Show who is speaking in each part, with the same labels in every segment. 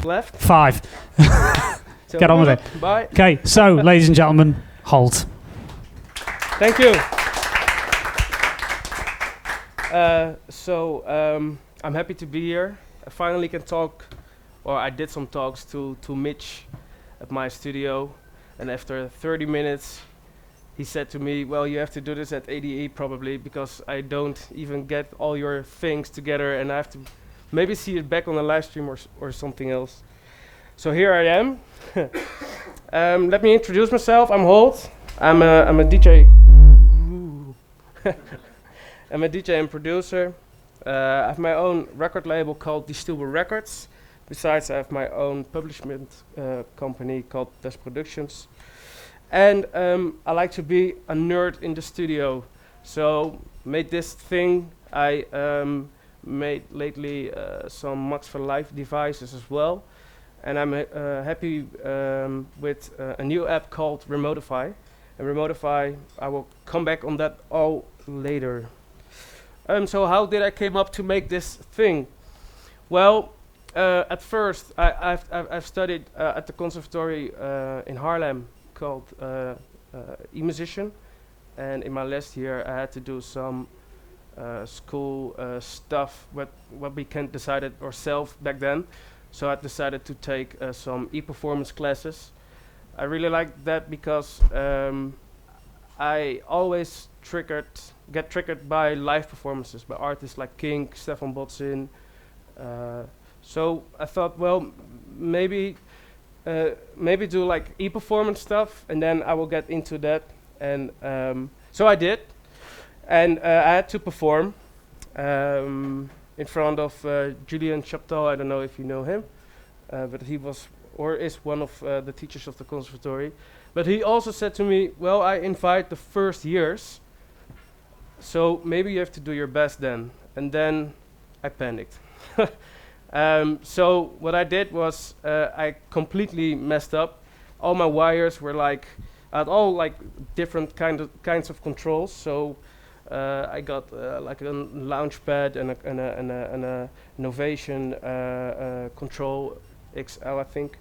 Speaker 1: left.
Speaker 2: 5.
Speaker 1: So
Speaker 2: Get on with it.
Speaker 1: Bye.
Speaker 2: Okay, so, ladies and gentlemen, Hollt.
Speaker 1: Thank you. I'm happy to be here. I finally can talk, or I did some talks to Mitch at my studio, and after 30 minutes, he said to me, well, you have to do this at ADE probably, because I don't even get all your things together, and I have to maybe see it back on the live stream or something else. So here I am. Let me introduce myself. I'm Hollt. I'm a DJ. I'm a DJ and producer. I have my own record label called Distillable Records. Besides, I have my own publishment company called Des Productions. And I like to be a nerd in the studio. So made this thing. I made lately some Max for Live devices as well. And I'm happy with a new app called Remotify. And Remotify, I will come back on that all later. So how did I came up to make this thing? Well, at first I've studied at the conservatory in Haarlem called e-musician, and in my last year I had to do some school stuff what we can decided ourselves back then. So I decided to take some e-performance classes. I really liked that because I always get triggered by live performances by artists like King, Stefan Botzin. So I thought, well, maybe do like e-performance stuff, and then I will get into that. And so I did, and I had to perform in front of Julien Chaptal. I don't know if you know him, but he was or is one of the teachers of the conservatory. But he also said to me, well, I invite the first years, so maybe you have to do your best then. And then I panicked. So what I did was I completely messed up. All my wires were like, I had all like different kinds of controls. So I got like a launch pad and a Novation control XL, I think.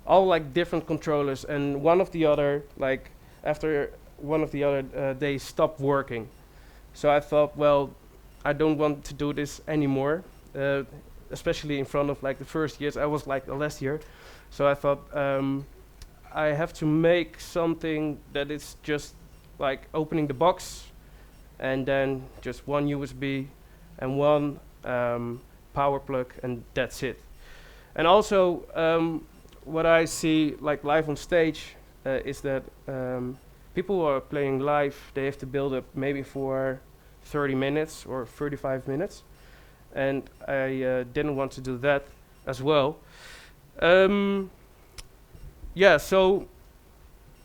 Speaker 1: All like different controllers, and one of the other, like after one of the other, they stopped working. So I thought, well, I don't want to do this anymore, especially in front of like the first years. I was like the last year, so I thought I have to make something that is just like opening the box, and then just one USB and one power plug, and that's it. And also, what I see like live on stage is that people who are playing live, they have to build up maybe for 30 minutes or 35 minutes. And I didn't want to do that as well. Yeah, so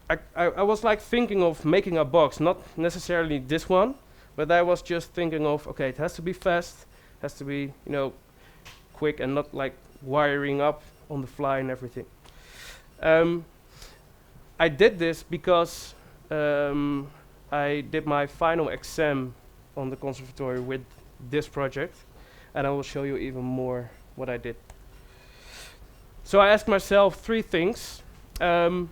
Speaker 1: I was like thinking of making a box, not necessarily this one, but I was just thinking of, okay, it has to be fast, has to be, you know, quick and not like wiring up on the fly and everything. I did this because I did my final exam on the conservatory with this project, and I will show you even more what I did. So I asked myself 3 things. Yeah,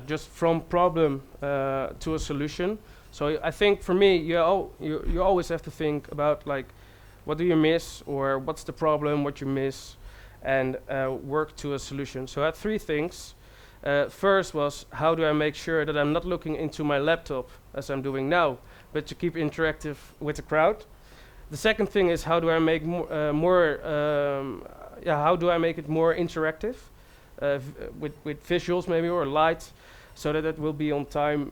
Speaker 1: just from problem to a solution. So I think for me, you always have to think about like, what do you miss, or what's the problem, what you miss, and work to a solution. So I had 3 things. First was, how do I make sure that I'm not looking into my laptop as I'm doing now, but to keep interactive with the crowd. The second thing is, how do I make how do I make it more interactive with visuals maybe, or light, so that it will be on time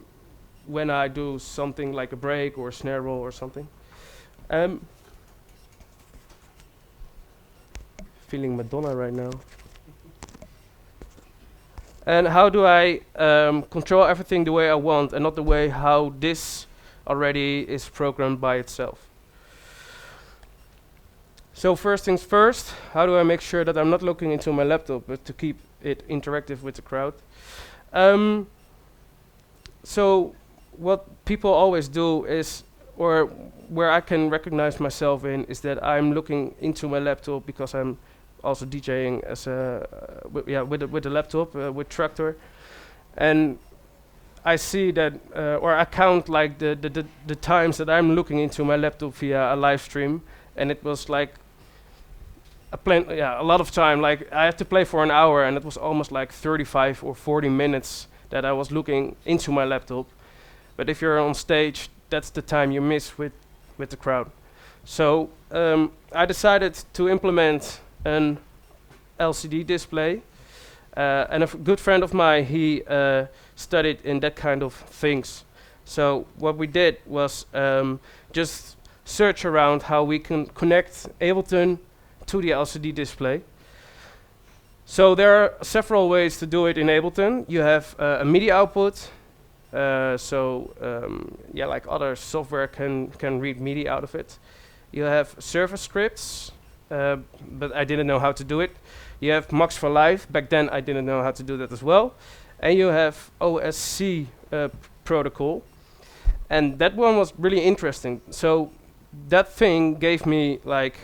Speaker 1: when I do something like a break or a snare roll or something. Feeling Madonna right now. And how do I control everything the way I want, and not the way how this already is programmed by itself. So first things first, how do I make sure that I'm not looking into my laptop, but to keep it interactive with the crowd? So what people always do is, or where I can recognize myself in, is that I'm looking into my laptop because I'm also DJing as with a laptop with Traktor, and I see that, or I count like the times that I'm looking into my laptop via a live stream, and it was like a lot of time. Like I had to play for an hour, and it was almost like 35 or 40 minutes that I was looking into my laptop. But if you're on stage, that's the time you miss with the crowd. So I decided to implement an LCD display, and a good friend of mine, he studied in that kind of things. So what we did was just search around how we can connect Ableton to the LCD display. So there are several ways to do it in Ableton. You have a MIDI output, like other software can read MIDI out of it. You have server scripts, but I didn't know how to do it. You have Max for Live. Back then I didn't know how to do that as well. And you have OSC protocol, and that one was really interesting. So that thing gave me like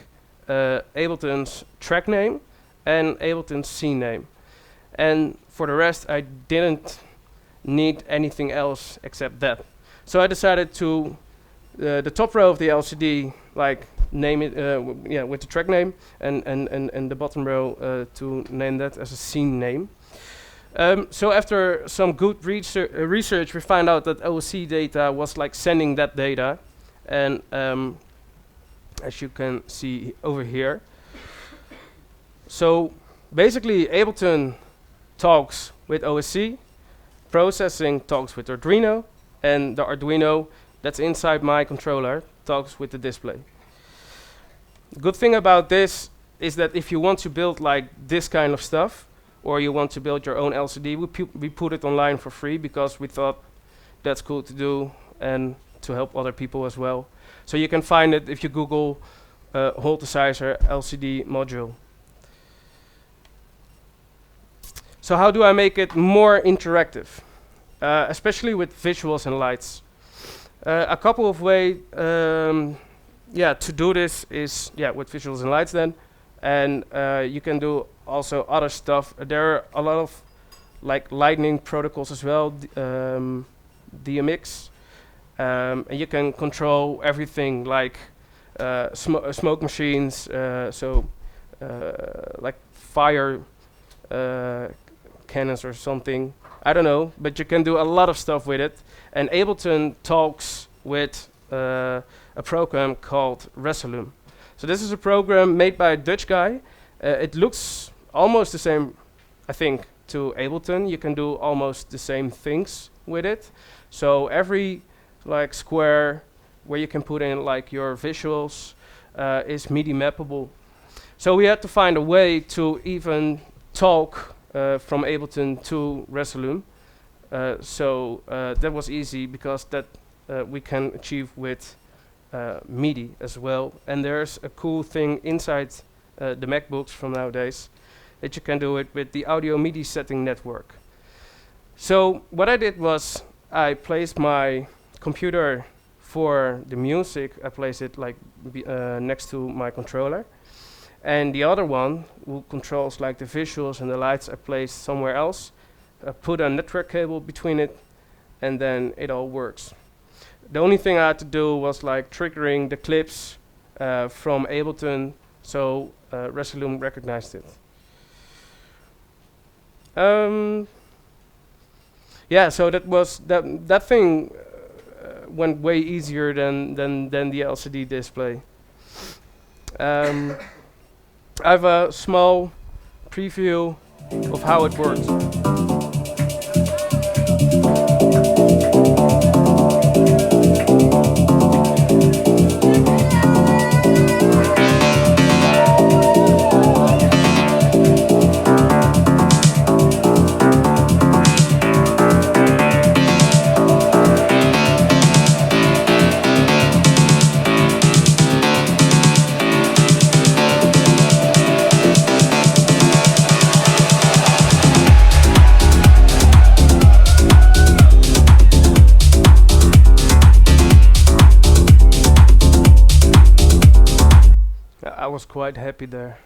Speaker 1: Ableton's track name and Ableton's scene name, and for the rest I didn't need anything else except that. So I decided to the top row of the LCD, like name it with the track name, and the bottom row to name that as a scene name. So after some good research, we found out that OSC data was like sending that data, and as you can see over here. So basically Ableton talks with OSC, processing talks with Arduino, and the Arduino that's inside my controller talks with the display. The good thing about this is that if you want to build like this kind of stuff, or you want to build your own LCD, we put it online for free because we thought that's cool to do and to help other people as well. So you can find it if you Google Holltesizer LCD module. So how do I make it more interactive, especially with visuals and lights? A couple of ways to do this is with visuals and lights then, and you can do also other stuff. There are a lot of like lightning protocols as well, DMX, and you can control everything like smoke machines, like fire cannons or something. I don't know, but you can do a lot of stuff with it. And Ableton talks with a program called Resolume. So this is a program made by a Dutch guy. It looks almost the same, I think, to Ableton. You can do almost the same things with it. So every like square where you can put in like your visuals is MIDI mappable. So we had to find a way to even talk from Ableton to Resolume. That was easy because that we can achieve with MIDI as well. And there's a cool thing inside the MacBooks from nowadays that you can do it with the audio MIDI setting network. So what I did was I placed my computer for the music, I placed it like next to my controller. And the other one, who controls like the visuals and the lights, I placed somewhere else. I put a network cable between it, and then it all works. The only thing I had to do was like triggering the clips from Ableton, so Resolume recognized it. So that thing went way easier than the LCD display. I have a small preview of how it works. I was quite happy there.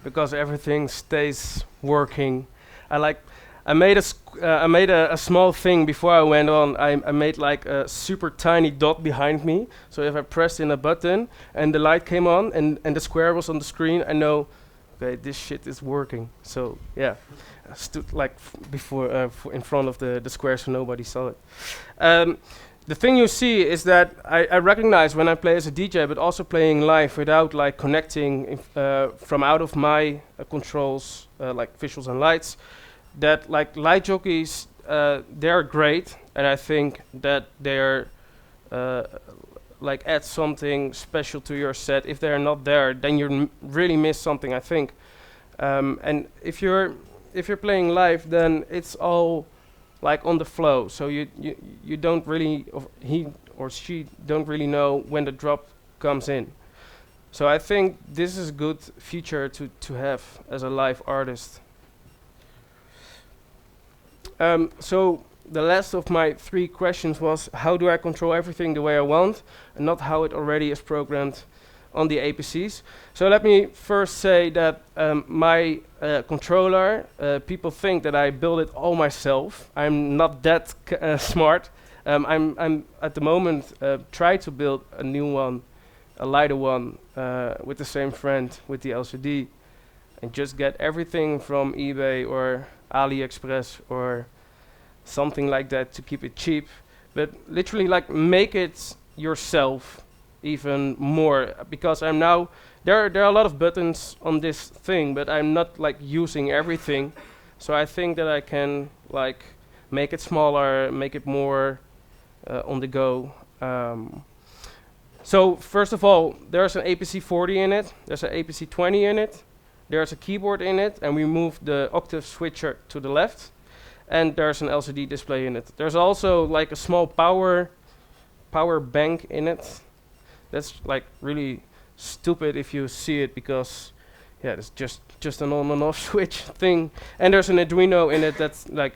Speaker 1: because everything stays working. I made a small thing before I went on. I made like a super tiny dot behind me. So if I pressed in a button and the light came on and the square was on the screen, I know, okay, this shit is working. So yeah, I stood like before in front of the square so nobody saw it. The thing you see is that I recognize when I play as a DJ, but also playing live without like connecting from out of my controls, like visuals and lights, that like light jockeys, they're great, and I think that they're like add something special to your set. If they're not there, then you really miss something, I think. And if you're playing live, then it's all like on the flow, so you don't really, he or she don't really know when the drop comes in. So I think this is a good feature to have as a live artist. So the last of my 3 questions was, how do I control everything the way I want, and not how it already is programmed on the APCs. So let me first say that my controller, people think that I build it all myself. I'm not that smart. I'm at the moment try to build a new one, a lighter one, with the same friend with the LCD, and just get everything from eBay or AliExpress or something like that to keep it cheap. But literally like make it yourself even more, because I'm now there are a lot of buttons on this thing, but I'm not like using everything. So I think that I can like make it smaller, make it more on the go. So first of all, there's an APC 40 in it, there's an APC 20 in it, there's a keyboard in it, and we moved the octave switcher to the left, and there's an LCD display in it. There's also like a small power bank in it. That's like really stupid if you see it, because yeah, it's just an on and off switch thing. And there's an Arduino in it that's like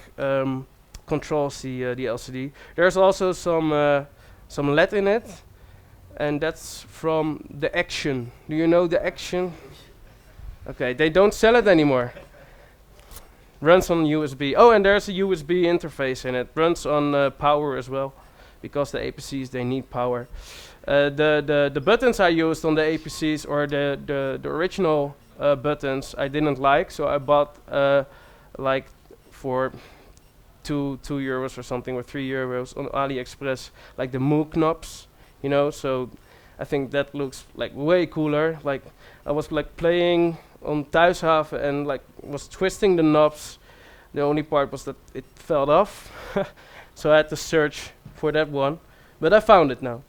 Speaker 1: controls the LCD. There's also some LED in it, and that's from the Action. Do you know the Action? Okay, they don't sell it anymore. Runs on USB. Oh, and there's a USB interface in it. Runs on power as well, because the APCs, they need power. The buttons I used on the APCs, or the original buttons, I didn't like, so I bought like for €2 or something, or €3 on AliExpress, like the Moo knobs, you know. So I think that looks like way cooler. Like I was like playing on Thuishaven and like was twisting the knobs. The only part was that it fell off, so I had to search for that one, but I found it now.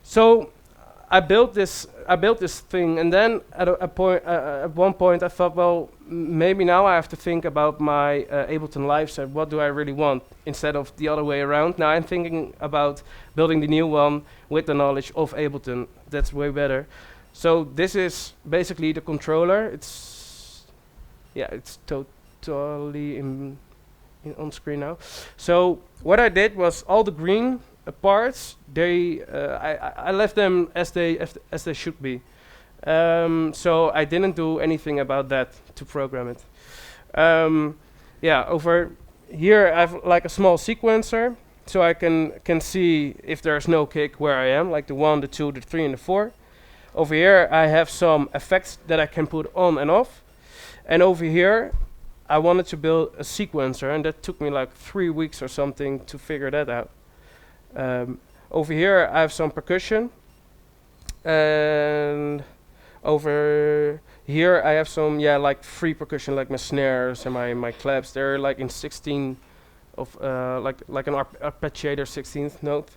Speaker 1: So I built this thing, and then at one point I thought, well, maybe now I have to think about my Ableton Live set. What do I really want, instead of the other way around? Now I'm thinking about building the new one with the knowledge of Ableton. That's way better. So this is basically the controller. It's totally on screen now. So what I did was all the green parts, I left them as they should be. So I didn't do anything about that to program it. Yeah, over here I have like a small sequencer, so I can see if there's no kick where I am, like the 1, the 2, the 3, and the 4. Over here I have some effects that I can put on and off. And over here I wanted to build a sequencer, and that took me like 3 weeks or something to figure that out. Over here I have some percussion, and over here I have some like free percussion, like my snares and my claps. They're like in 16 of like an arpeggiator 16th note.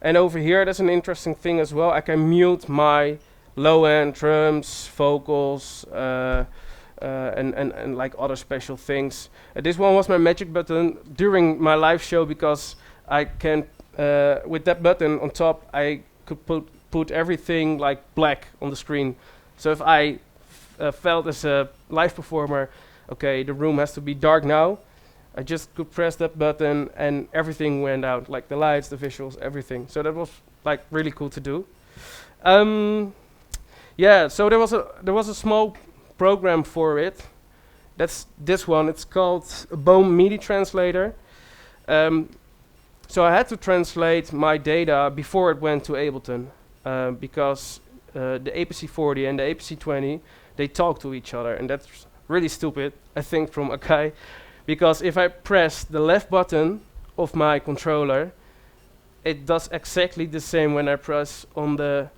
Speaker 1: And over here there's an interesting thing as well. I can mute my low end drums, vocals, and like other special things. This one was my magic button during my live show, because I can with that button on top I could put everything like black on the screen. So if I felt as a live performer, okay, the room has to be dark now, I just could press that button and everything went out, like the lights, the visuals, everything. So that was like really cool to do. Yeah, so there was a small program for it. That's this one. It's called a Bohm MIDI translator. Um, so I had to translate my data before it went to Ableton, because the APC40 and the APC20, they talk to each other, and that's really stupid, I think, from Akai, because if I press the left button of my controller, it does exactly the same when I press on the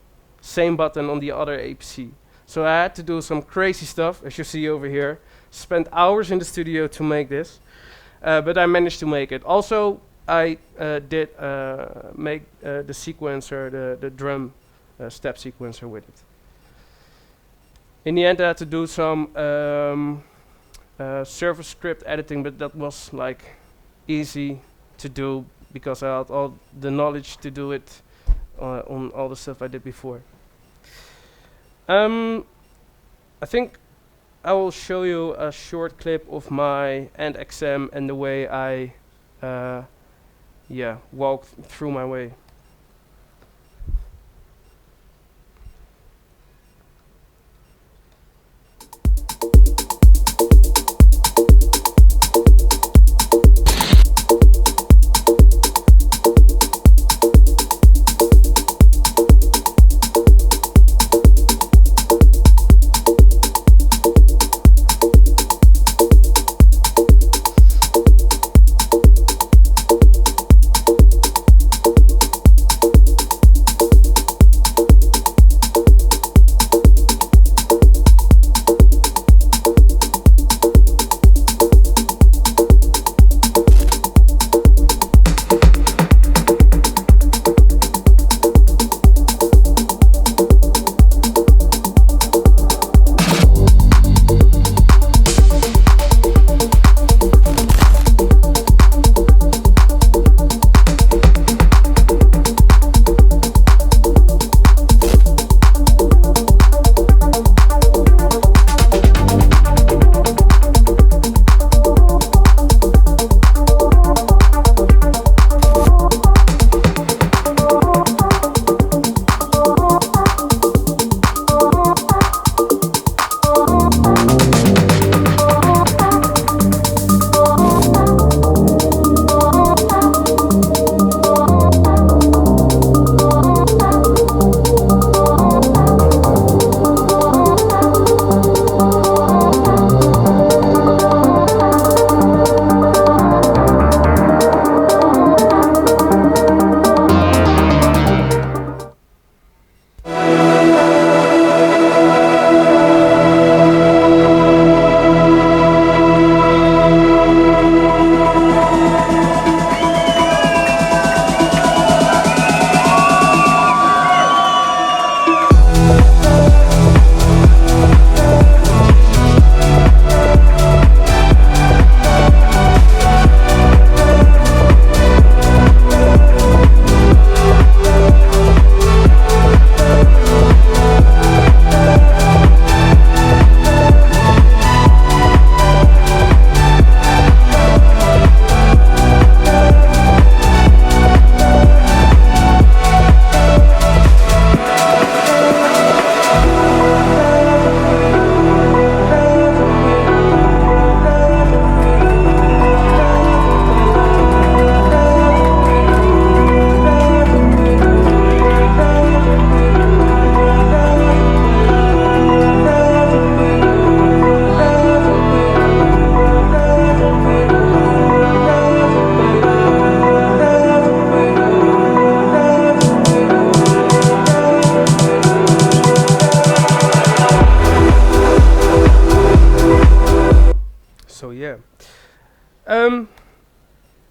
Speaker 1: same button on the other APC. So I had to do some crazy stuff, as you see over here. Spent hours in the studio to make this, but I managed to make it. Also, I did make the sequencer, the drum step sequencer with it. In the end, I had to do some server script editing, but that was like easy to do because I had all the knowledge to do it on all the stuff I did before. I think I will show you a short clip of my end XM and the way I walked through my way.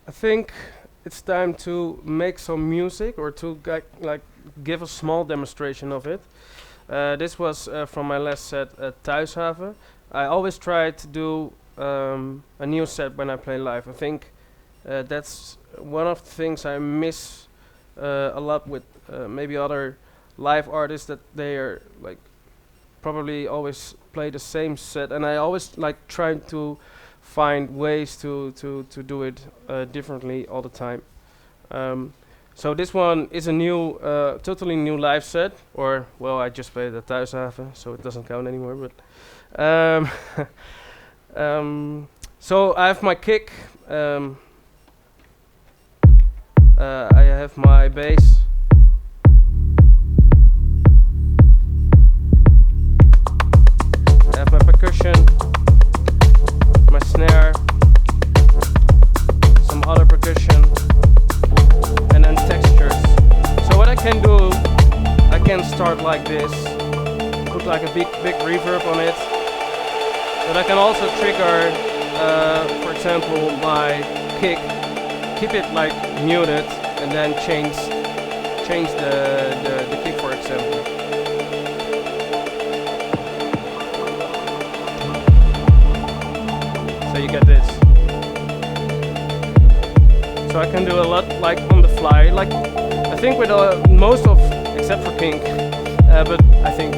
Speaker 1: I think it's time to make some music or to give a small demonstration of it. This was from my last set at Thuishaven. I always try to do a new set when I play live. I think that's one of the things I miss a lot with maybe other live artists, that they are like probably always play the same set, and I always like trying to find ways to do it differently all the time. So this one is a new, totally new live set, or well, I just played at Thuishaven, so it doesn't count anymore. But so I have my kick, I have my bass, I have my percussion, my snare, some other percussion, and then textures. So what I can do, I can start like this, put like a big reverb on it, but I can also trigger, for example, my kick, keep it like muted, and then change the kick, for example. So you get this. So I can do a lot like on the fly, like I think with most of, except for Kink, but I think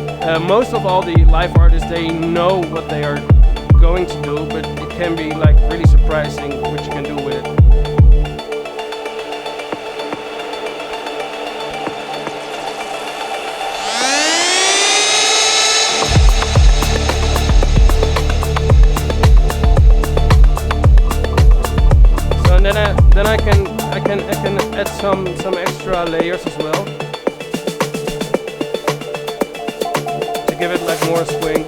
Speaker 1: most of all the live artists, they know what they are going to do, but it can be like really surprising what you can do with it. So and then I can add some extra layers as well to give it like more swing.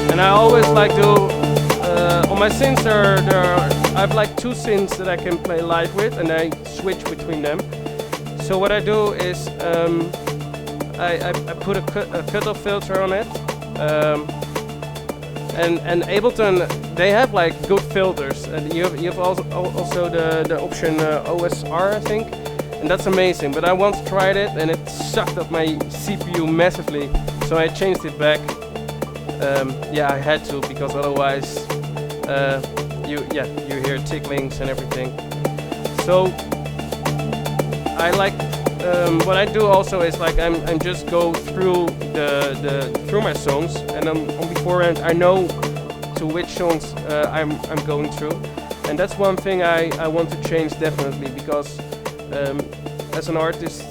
Speaker 1: And I always like to on my synths I have like 2 synths that I can play live with, and I switch between them. So what I do is I put a cutoff filter on it, and Ableton, they have like good filters, and you have also the option OSR, I think, and that's amazing. But I once tried it and it sucked up my CPU massively, so I changed it back. Yeah, I had to, because otherwise you hear ticklings and everything. So I like what I do also is like I'm just go through through my songs, and on beforehand I know to which songs I'm going through, and that's one thing I want to change definitely, because as an artist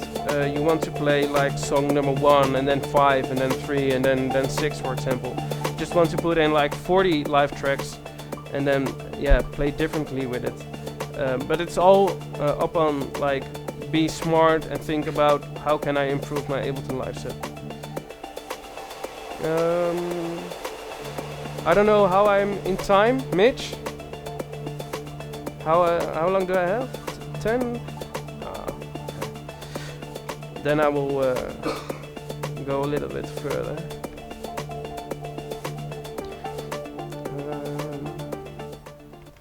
Speaker 1: you want to play like song number 1 and then 5 and then 3 and then 6, for example. Just want to put in like 40 live tracks and then play differently with it. But it's all up on like be smart and think about how can I improve my Ableton live set. I don't know how I'm in time, Mitch. How long do I have? 10? Okay. Then I will go a little bit further.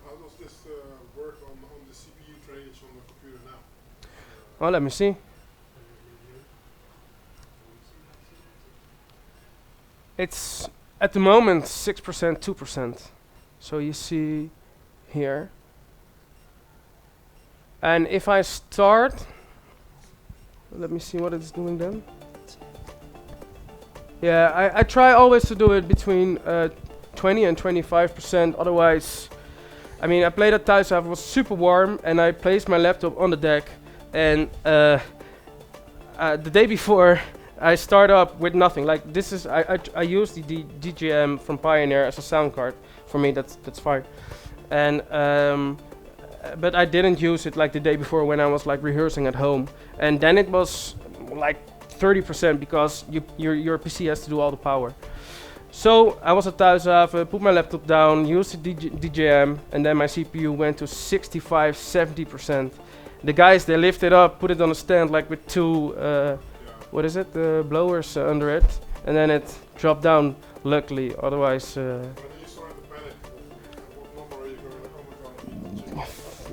Speaker 3: How does this work on the CPU trains on the computer now?
Speaker 1: Oh, let me see. It's at the moment 6%, 2%. So you see here. And if I start, let me see what it's doing then. Yeah, I try always to do it between 20 and 25%. Otherwise, I mean, I played at Thuishaven, it was super warm, and I placed my laptop on the deck. And the day before, I start up with nothing. Like this is, I use the DJM from Pioneer as a sound card. For me, that's fine. And but I didn't use it like the day before when I was like rehearsing at home. And then it was like 30% because your PC has to do all the power. So I was at Thuishaven, put my laptop down, used the DJM, and then my CPU went to 65, 70%. The guys, they lift it up, put it on a stand like with 2, what is it, blowers under it, and then it dropped down, luckily, otherwise...
Speaker 3: When you started to panic, what number are you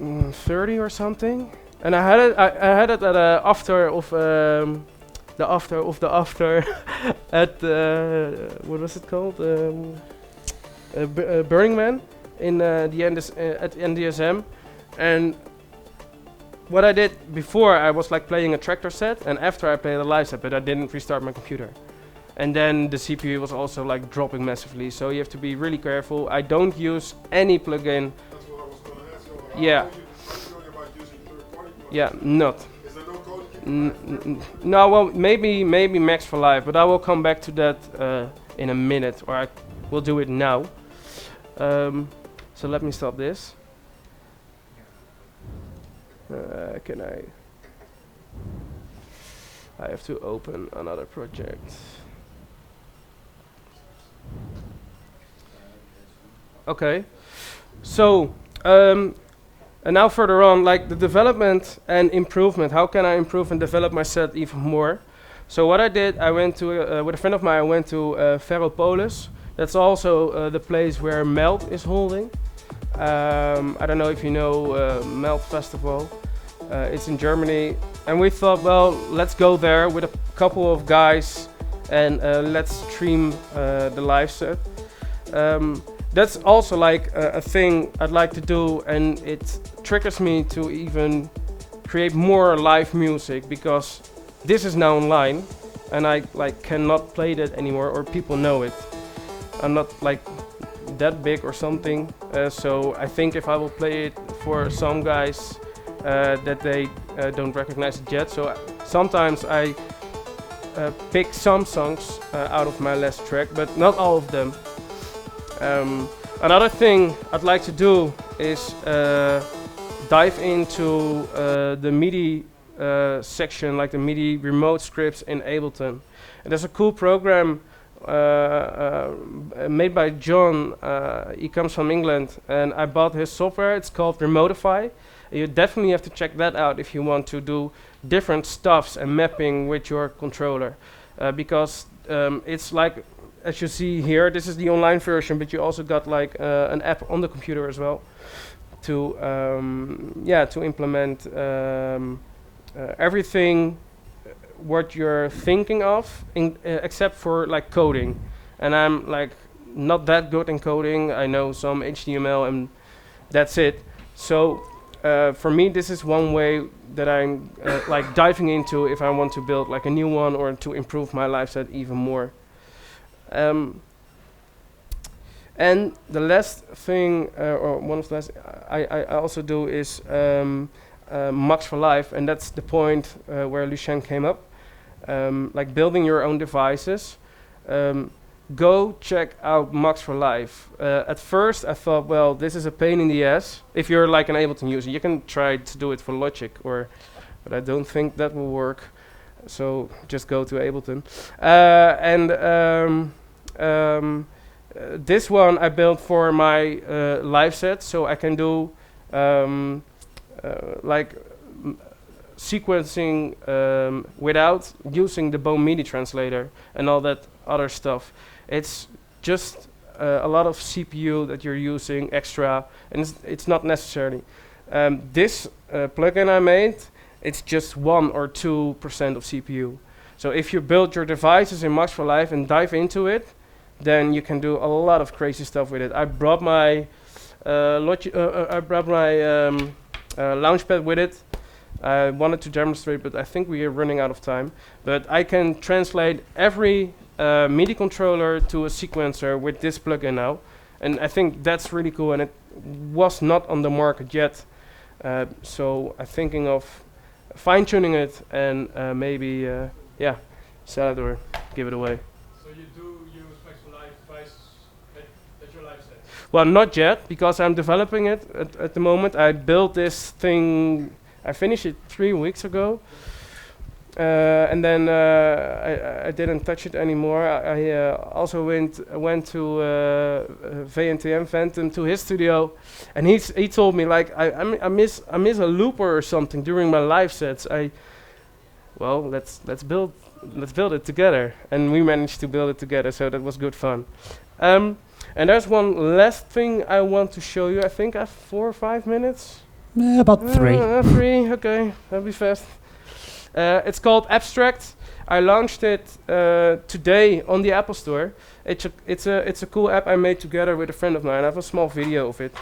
Speaker 3: going to
Speaker 1: 30 or something, and I had it at after of the after at what was it called, Burning Man in the at NDSM, and what I did before, I was like playing a tractor set, and after I played a live set, but I didn't restart my computer. And then the CPU was also like dropping massively, so you have to be really careful. I don't use any plugin.
Speaker 3: That's what I was going to ask you.
Speaker 1: Yeah.
Speaker 3: How are you going about using third-party plugins?
Speaker 1: Yeah, not.
Speaker 3: Is there no code you can
Speaker 1: No, well, maybe Max for Live, but I will come back to that in a minute, or I will do it now. So let me stop this. Can I have to open another project. Okay, so and now further on, like the development and improvement. How can I improve and develop my set even more? So what I did, I went to with a friend of mine. I went to Ferropolis. That's also the place where Melt is holding. I don't know if you know Melt Festival. It's in Germany, and we thought, well, let's go there with a couple of guys and let's stream the live set. That's also like a thing I'd like to do, and it triggers me to even create more live music, because this is now online and I like cannot play that anymore, or people know it. I'm not like that big or something, so I think if I will play it for some guys that they don't recognize it yet. So sometimes I pick some songs out of my last track, but not all of them. Another thing I'd like to do is dive into the MIDI section, like the MIDI remote scripts in Ableton. And there's a cool program made by John. He comes from England, and I bought his software. It's called Remotify. You definitely have to check that out if you want to do different stuffs and mapping with your controller, because it's like, as you see here, this is the online version, but you also got like an app on the computer as well to to implement everything what you're thinking of, except for like coding. And I'm like not that good in coding. I know some HTML and that's it. So for me, this is one way that I'm like diving into if I want to build like a new one or to improve my live set even more. And the last thing, or one of the last I also do is Max for Live, and that's the point where Lucien came up, like building your own devices. Go check out Max for Live. At first I thought, well, this is a pain in the ass. If you're like an Ableton user, you can try to do it for Logic, but I don't think that will work. So just go to Ableton. This one I built for my live set, so I can do like sequencing without using the Bone MIDI translator and all that other stuff. It's just a lot of CPU that you're using extra, and it's not necessary. This plugin I made, it's just 1 or 2% of CPU. So if you build your devices in Max for Live and dive into it, then you can do a lot of crazy stuff with it. I brought my Launchpad with it. I wanted to demonstrate, but I think we are running out of time. But I can translate every MIDI controller to a sequencer with this plugin now, and I think that's really cool. And it was not on the market yet, so I'm thinking of fine-tuning it and maybe sell it or give it away.
Speaker 4: So you do use Max for Live devices at your live set?
Speaker 1: Well, not yet, because I'm developing it at the moment. I built this thing, I finished it 3 weeks ago, and then I didn't touch it anymore. I also went to VNTM Phantom to his studio, and he told me like I miss a looper or something during my live sets. Let's build it together, and we managed to build it together, so that was good fun. And there's one last thing I want to show you. I think I have 4 or 5 minutes.
Speaker 2: About 3.
Speaker 1: 3, okay, that'll be fast. It's called Abstract. I launched it today on the Apple Store. It's a cool app I made together with a friend of mine. I have a small video of it.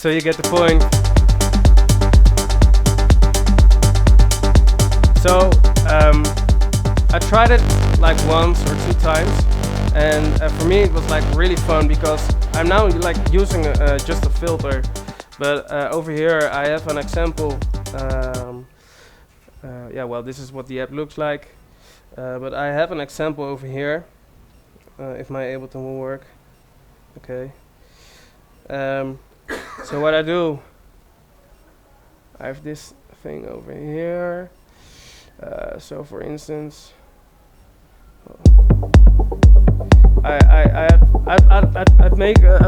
Speaker 1: So you get the point. So I tried it like once or 2 times, and for me it was like really fun because I'm now like using just a filter, but over here I have an example. Yeah, well, this is what the app looks like, but I have an example over here. If my Ableton will work, okay. So what I do, I have this thing over here. So for instance, I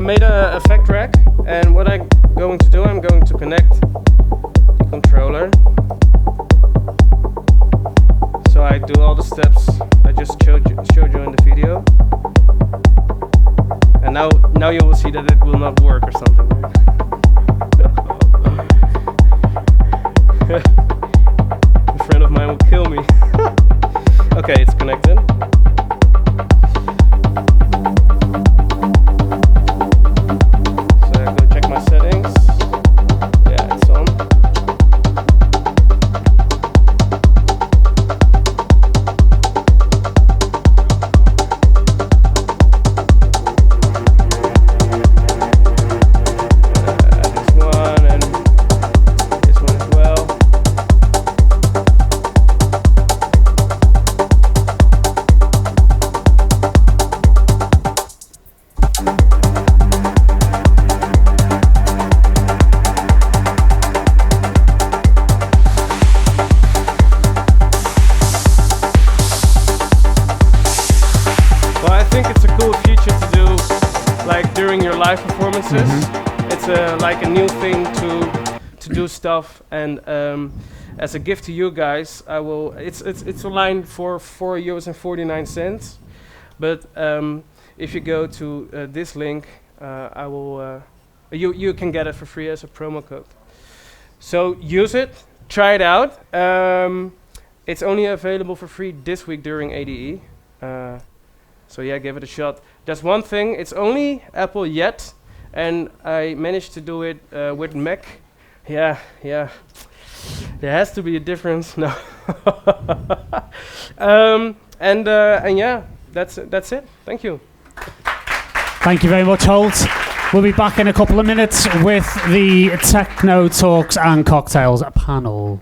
Speaker 1: made a effect rack, and what I'm going to do, I'm going to connect the controller. So I do all the steps I just showed you in the video, and now you will see that it will not work or something. A friend of mine will kill me. Okay, it's connected. So I go check my settings. Yeah, it's on. This one and this one as well. Well, I think it's a cool feature to do, like during your live performances. It's like a new thing to do stuff, and as a gift to you guys, I will. It's online for €4.49, but if you go to this link, I will. You can get it for free as a promo code. So use it, try it out. It's only available for free this week during ADE. So yeah, give it a shot. There's one thing, it's only Apple yet, and I managed to do it with Mac. Yeah. There has to be a difference. No. And yeah, that's it. Thank you.
Speaker 2: Thank you very much, Hollt. We'll be back in a couple of minutes with the Techno Talks and Cocktails panel.